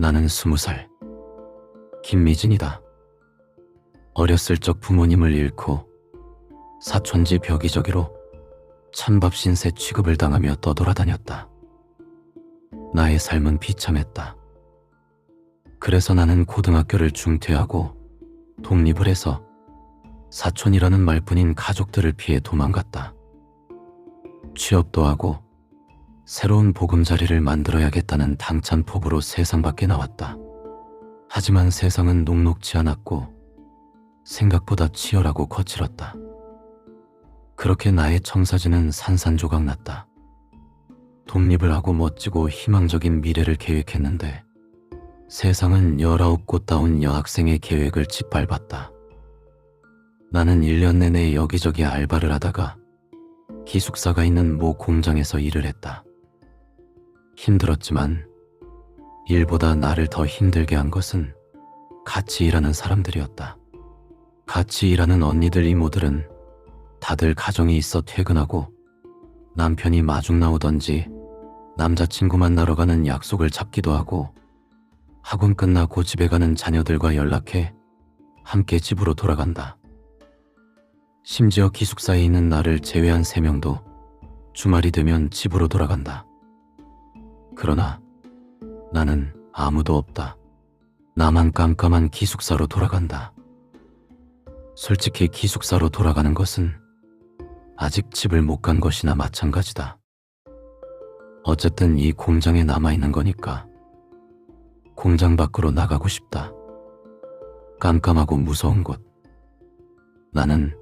나는 20살. 김미진이다. 어렸을 적 부모님을 잃고 사촌집 여기저기로 찬밥 신세 취급을 당하며 떠돌아다녔다. 나의 삶은 비참했다. 그래서 나는 고등학교를 중퇴하고 독립을 해서 사촌이라는 말뿐인 가족들을 피해 도망갔다. 취업도 하고 새로운 보금자리를 만들어야겠다는 당찬 포부로 세상 밖에 나왔다. 하지만 세상은 녹록지 않았고 생각보다 치열하고 거칠었다. 그렇게 나의 청사진은 산산조각 났다. 독립을 하고 멋지고 희망적인 미래를 계획했는데 세상은 19꽃다운 여학생의 계획을 짓밟았다. 나는 1년 내내 여기저기 알바를 하다가 기숙사가 있는 모 공장에서 일을 했다. 힘들었지만 일보다 나를 더 힘들게 한 것은 같이 일하는 사람들이었다. 같이 일하는 언니들 이모들은 다들 가정이 있어 퇴근하고 남편이 마중 나오던지 남자친구 만나러 가는 약속을 잡기도 하고 학원 끝나고 집에 가는 자녀들과 연락해 함께 집으로 돌아간다. 심지어 기숙사에 있는 나를 제외한 3명도 주말이 되면 집으로 돌아간다. 그러나 나는 아무도 없다. 나만 깜깜한 기숙사로 돌아간다. 솔직히 기숙사로 돌아가는 것은 아직 집을 못 간 것이나 마찬가지다. 어쨌든 이 공장에 남아있는 거니까 공장 밖으로 나가고 싶다. 깜깜하고 무서운 곳. 나는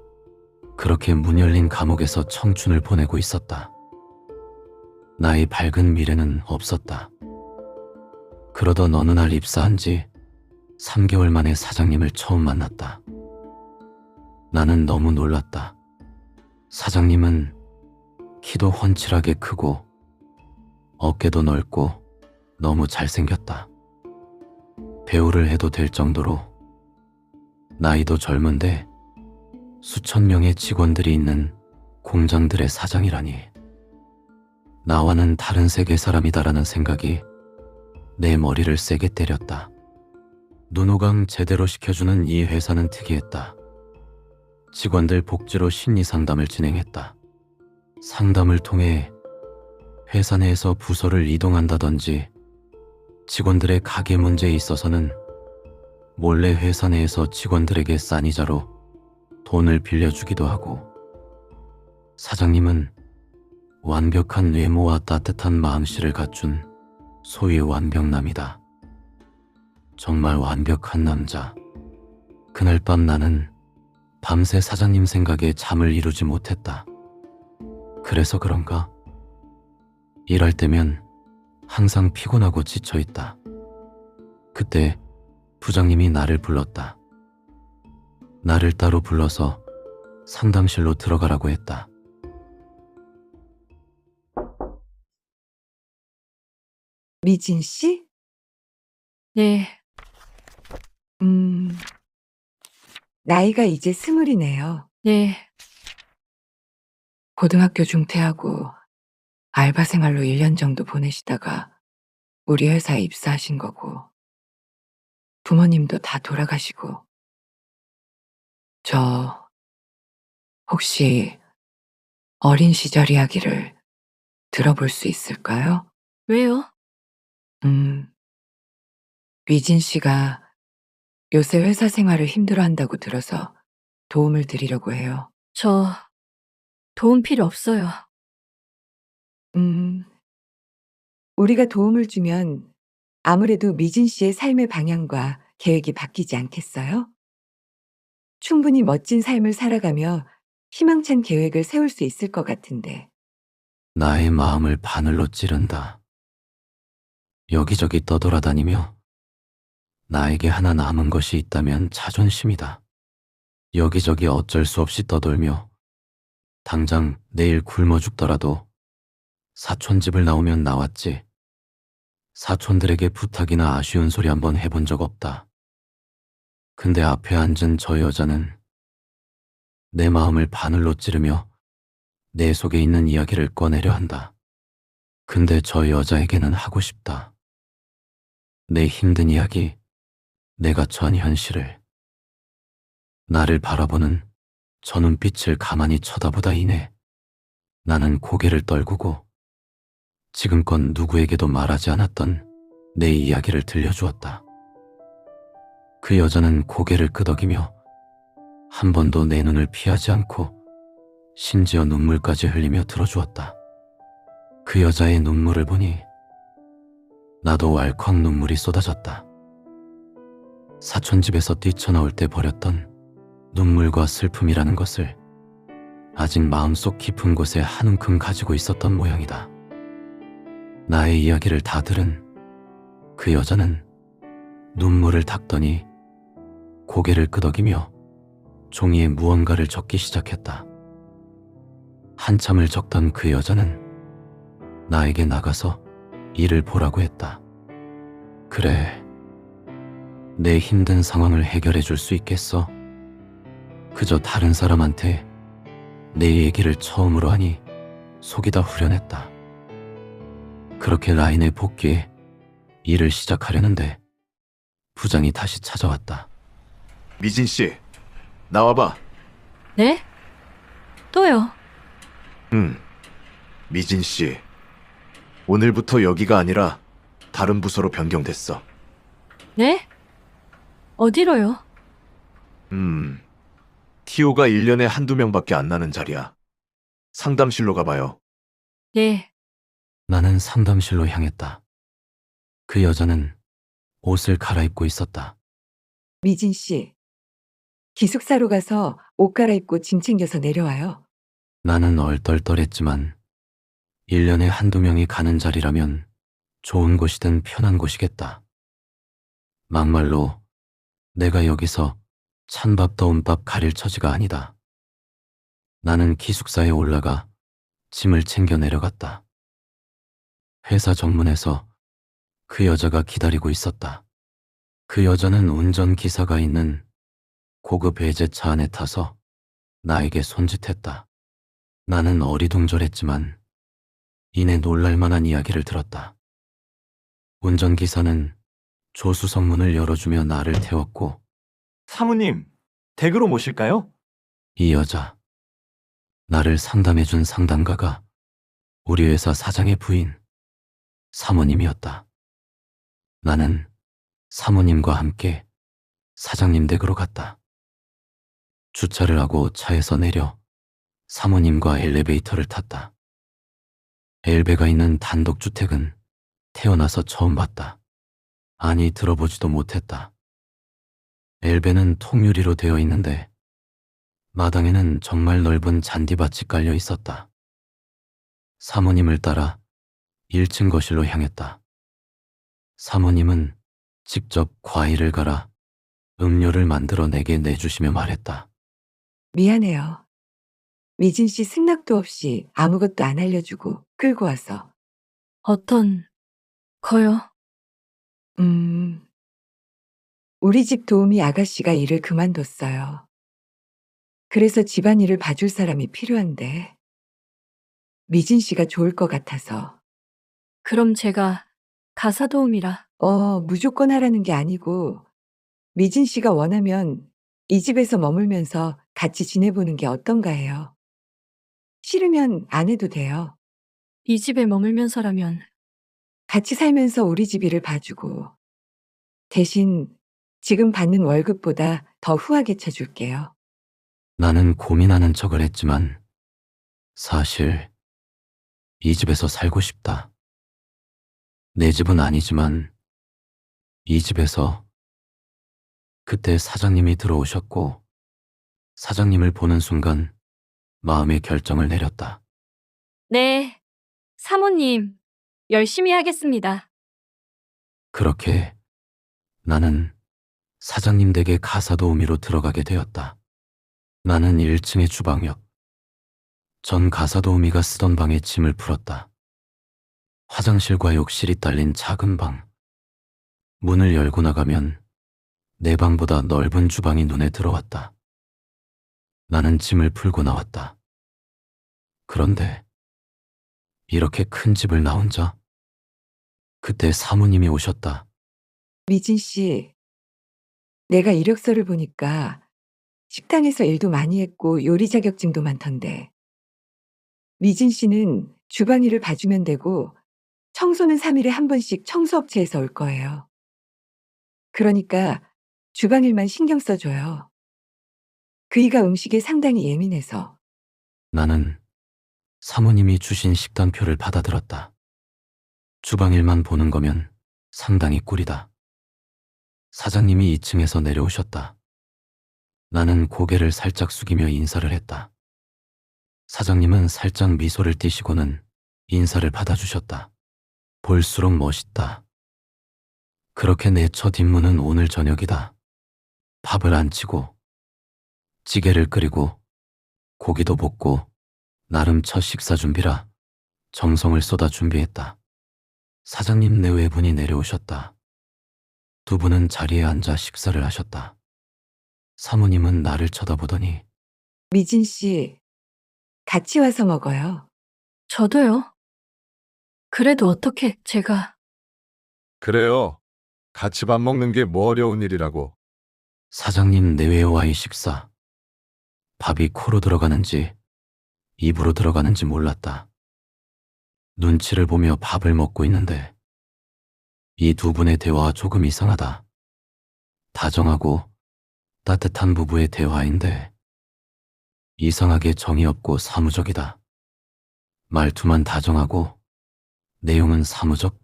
그렇게 문 열린 감옥에서 청춘을 보내고 있었다. 나의 밝은 미래는 없었다. 그러던 어느 날 입사한 지 3개월 만에 사장님을 처음 만났다. 나는 너무 놀랐다. 사장님은 키도 훤칠하게 크고 어깨도 넓고 너무 잘생겼다. 배우를 해도 될 정도로 나이도 젊은데 수천 명의 직원들이 있는 공장들의 사장이라니. 나와는 다른 세계 사람이다라는 생각이 내 머리를 세게 때렸다. 눈호강 제대로 시켜주는 이 회사는 특이했다. 직원들 복지로 심리 상담을 진행했다. 상담을 통해 회사 내에서 부서를 이동한다든지 직원들의 가계 문제에 있어서는 몰래 회사 내에서 직원들에게 싼 이자로 돈을 빌려주기도 하고, 사장님은 완벽한 외모와 따뜻한 마음씨를 갖춘 소위 완벽남이다. 정말 완벽한 남자. 그날 밤 나는 밤새 사장님 생각에 잠을 이루지 못했다. 그래서 그런가? 일할 때면 항상 피곤하고 지쳐있다. 그때 부장님이 나를 불렀다. 나를 따로 불러서 상담실로 들어가라고 했다. 미진 씨? 네, 음, 나이가 이제 20이네요. 네, 고등학교 중퇴하고 알바 생활로 1년 정도 보내시다가 우리 회사에 입사하신 거고, 부모님도 다 돌아가시고, 저 혹시 어린 시절 이야기를 들어볼 수 있을까요? 왜요? 음, 미진 씨가 요새 회사 생활을 힘들어한다고 들어서 도움을 드리려고 해요. 저 도움 필요 없어요. 음, 우리가 도움을 주면 아무래도 미진 씨의 삶의 방향과 계획이 바뀌지 않겠어요? 충분히 멋진 삶을 살아가며 희망찬 계획을 세울 수 있을 것 같은데. 나의 마음을 바늘로 찌른다. 여기저기 떠돌아다니며 나에게 하나 남은 것이 있다면 자존심이다. 여기저기 어쩔 수 없이 떠돌며 당장 내일 굶어 죽더라도 사촌집을 나오면 나왔지. 사촌들에게 부탁이나 아쉬운 소리 한번 해본 적 없다. 근데 앞에 앉은 저 여자는 내 마음을 바늘로 찌르며 내 속에 있는 이야기를 꺼내려 한다. 근데 저 여자에게는 하고 싶다. 내 힘든 이야기, 내가 처한 현실을, 나를 바라보는 저 눈빛을 가만히 쳐다보다 이내 나는 고개를 떨구고 지금껏 누구에게도 말하지 않았던 내 이야기를 들려주었다. 그 여자는 고개를 끄덕이며 한 번도 내 눈을 피하지 않고 심지어 눈물까지 흘리며 들어주었다. 그 여자의 눈물을 보니 나도 왈컥 눈물이 쏟아졌다. 사촌집에서 뛰쳐나올 때 버렸던 눈물과 슬픔이라는 것을 아직 마음속 깊은 곳에 한 움큼 가지고 있었던 모양이다. 나의 이야기를 다 들은 그 여자는 눈물을 닦더니 고개를 끄덕이며 종이에 무언가를 적기 시작했다. 한참을 적던 그 여자는 나에게 나가서 일을 보라고 했다. 그래, 내 힘든 상황을 해결해 줄 수 있겠어? 그저 다른 사람한테 내 얘기를 처음으로 하니 속이 다 후련했다. 그렇게 라인에 복귀해 일을 시작하려는데 부장이 다시 찾아왔다. 미진 씨, 나와봐. 네? 또요? 미진 씨, 오늘부터 여기가 아니라 다른 부서로 변경됐어. 네? 어디로요? 티오가 1년에 한두 명밖에 안 나는 자리야. 상담실로 가봐요. 네. 나는 상담실로 향했다. 그 여자는 옷을 갈아입고 있었다. 미진 씨, 기숙사로 가서 옷 갈아입고 짐 챙겨서 내려와요. 나는 얼떨떨했지만 1년에 한두 명이 가는 자리라면 좋은 곳이든 편한 곳이겠다. 막말로 내가 여기서 찬밥 더운 밥 가릴 처지가 아니다. 나는 기숙사에 올라가 짐을 챙겨 내려갔다. 회사 정문에서 그 여자가 기다리고 있었다. 그 여자는 운전기사가 있는 고급 외제차 안에 타서 나에게 손짓했다. 나는 어리둥절했지만 이내 놀랄만한 이야기를 들었다. 운전기사는 조수석 문을 열어주며 나를 태웠고 사모님, 댁으로 모실까요? 이 여자, 나를 상담해준 상담가가 우리 회사 사장의 부인, 사모님이었다. 나는 사모님과 함께 사장님 댁으로 갔다. 주차를 하고 차에서 내려 사모님과 엘리베이터를 탔다. 엘베가 있는 단독주택은 태어나서 처음 봤다. 아니, 들어보지도 못했다. 엘베는 통유리로 되어 있는데 마당에는 정말 넓은 잔디밭이 깔려 있었다. 사모님을 따라 1층 거실로 향했다. 사모님은 직접 과일을 갈아 음료를 만들어 내게 내주시며 말했다. 미안해요. 미진 씨 승낙도 없이 아무것도 안 알려주고 끌고 와서. 어떤 거요? 우리 집 도우미 아가씨가 일을 그만뒀어요. 그래서 집안일을 봐줄 사람이 필요한데 미진 씨가 좋을 것 같아서. 그럼 제가 가사 도우미라. 무조건 하라는 게 아니고 미진 씨가 원하면 이 집에서 머물면서 같이 지내보는 게 어떤가 해요. 싫으면 안 해도 돼요. 이 집에 머물면서라면 같이 살면서 우리 집 일을 봐주고 대신 지금 받는 월급보다 더 후하게 쳐줄게요. 나는 고민하는 척을 했지만 사실 이 집에서 살고 싶다. 내 집은 아니지만 이 집에서. 그때 사장님이 들어오셨고 사장님을 보는 순간 마음의 결정을 내렸다. 네. 사모님, 열심히 하겠습니다. 그렇게 나는 사장님 댁의 가사 도우미로 들어가게 되었다. 나는 1층의 주방 옆 전 가사 도우미가 쓰던 방에 짐을 풀었다. 화장실과 욕실이 딸린 작은 방. 문을 열고 나가면 내 방보다 넓은 주방이 눈에 들어왔다. 나는 짐을 풀고 나왔다. 그런데 이렇게 큰 집을 나 혼자? 그때 사모님이 오셨다. 미진 씨, 내가 이력서를 보니까 식당에서 일도 많이 했고 요리 자격증도 많던데. 미진 씨는 주방 일을 봐주면 되고 청소는 3일에 한 번씩 청소업체에서 올 거예요. 그러니까 주방 일만 신경 써줘요. 그이가 음식에 상당히 예민해서. 나는 사모님이 주신 식단표를 받아들었다. 주방일만 보는 거면 상당히 꿀이다. 사장님이 2층에서 내려오셨다. 나는 고개를 살짝 숙이며 인사를 했다. 사장님은 살짝 미소를 띠시고는 인사를 받아주셨다. 볼수록 멋있다. 그렇게 내 첫 임무는 오늘 저녁이다. 밥을 안 치고 찌개를 끓이고 고기도 볶고 나름 첫 식사 준비라 정성을 쏟아 준비했다. 사장님 내외분이 내려오셨다. 두 분은 자리에 앉아 식사를 하셨다. 사모님은 나를 쳐다보더니 미진 씨, 같이 와서 먹어요. 저도요. 그래도 어떻게 제가 그래요. 같이 밥 먹는 게 뭐 어려운 일이라고. 사장님 내외와의 식사. 밥이 코로 들어가는지 입으로 들어가는지 몰랐다. 눈치를 보며 밥을 먹고 있는데 이 두 분의 대화가 조금 이상하다. 다정하고 따뜻한 부부의 대화인데 이상하게 정이 없고 사무적이다. 말투만 다정하고 내용은 사무적.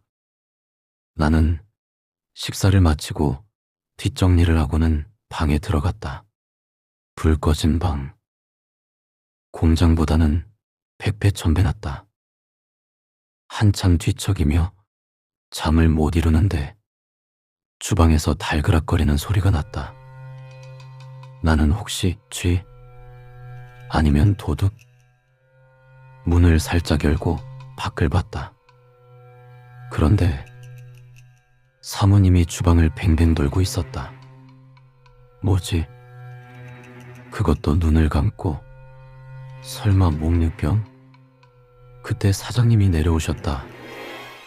나는 식사를 마치고 뒷정리를 하고는 방에 들어갔다. 불 꺼진 방. 공장보다는 100배 천배 낫다. 한참 뒤척이며 잠을 못 이루는데 주방에서 달그락거리는 소리가 났다. 나는 혹시 쥐? 아니면 도둑? 문을 살짝 열고 밖을 봤다. 그런데 사모님이 주방을 뱅뱅 돌고 있었다. 뭐지? 그것도 눈을 감고 설마 목류병? 그때 사장님이 내려오셨다.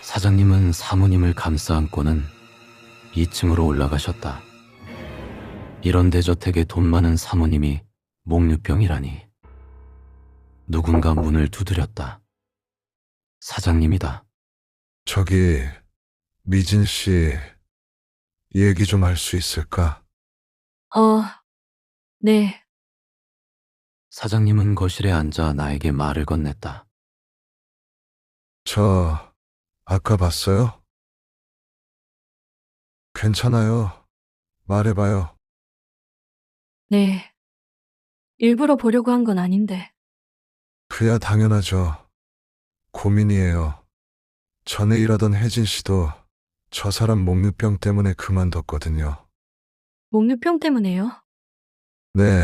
사장님은 사모님을 감싸 안고는 2층으로 올라가셨다. 이런 대저택에 돈 많은 사모님이 목류병이라니. 누군가 문을 두드렸다. 사장님이다. 저기, 미진 씨, 얘기 좀 할 수 있을까? 네. 사장님은 거실에 앉아 나에게 말을 건넸다. 저, 아까 봤어요? 괜찮아요. 말해봐요. 네. 일부러 보려고 한 건 아닌데. 그야 당연하죠. 고민이에요. 전에 일하던 혜진 씨도 저 사람 목류병 때문에 그만뒀거든요. 목류병 때문에요? 네.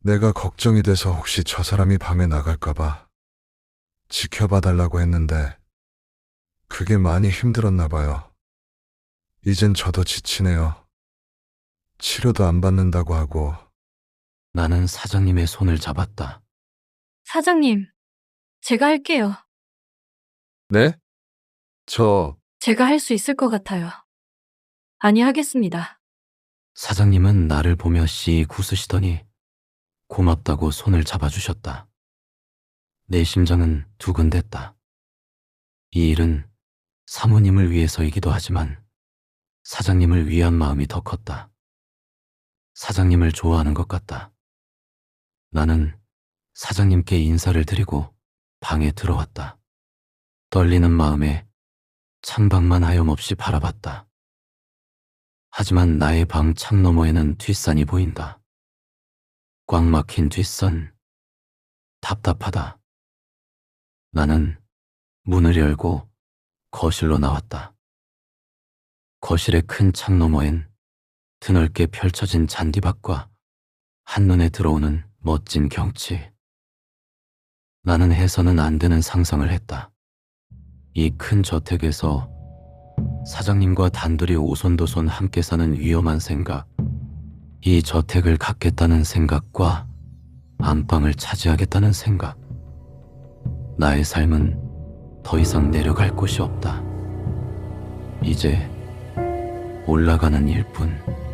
내가 걱정이 돼서 혹시 저 사람이 밤에 나갈까봐 지켜봐달라고 했는데 그게 많이 힘들었나 봐요. 이젠 저도 지치네요. 치료도 안 받는다고 하고. 나는 사장님의 손을 잡았다. 사장님, 제가 할게요. 네? 제가 할 수 있을 것 같아요. 아니, 하겠습니다. 사장님은 나를 보며 씩 웃으시더니 고맙다고 손을 잡아주셨다. 내 심장은 두근댔다. 이 일은 사모님을 위해서이기도 하지만 사장님을 위한 마음이 더 컸다. 사장님을 좋아하는 것 같다. 나는 사장님께 인사를 드리고 방에 들어왔다. 떨리는 마음에 창밖만 하염없이 바라봤다. 하지만 나의 방 창 너머에는 뒷산이 보인다. 꽉 막힌 뒷산. 답답하다. 나는 문을 열고 거실로 나왔다. 거실의 큰 창 너머엔 드넓게 펼쳐진 잔디밭과 한눈에 들어오는 멋진 경치. 나는 해서는 안 되는 상상을 했다. 이 큰 저택에서 사장님과 단둘이 오손도손 함께 사는 위험한 생각, 이 저택을 갖겠다는 생각과 안방을 차지하겠다는 생각. 나의 삶은 더 이상 내려갈 곳이 없다. 이제 올라가는 일뿐.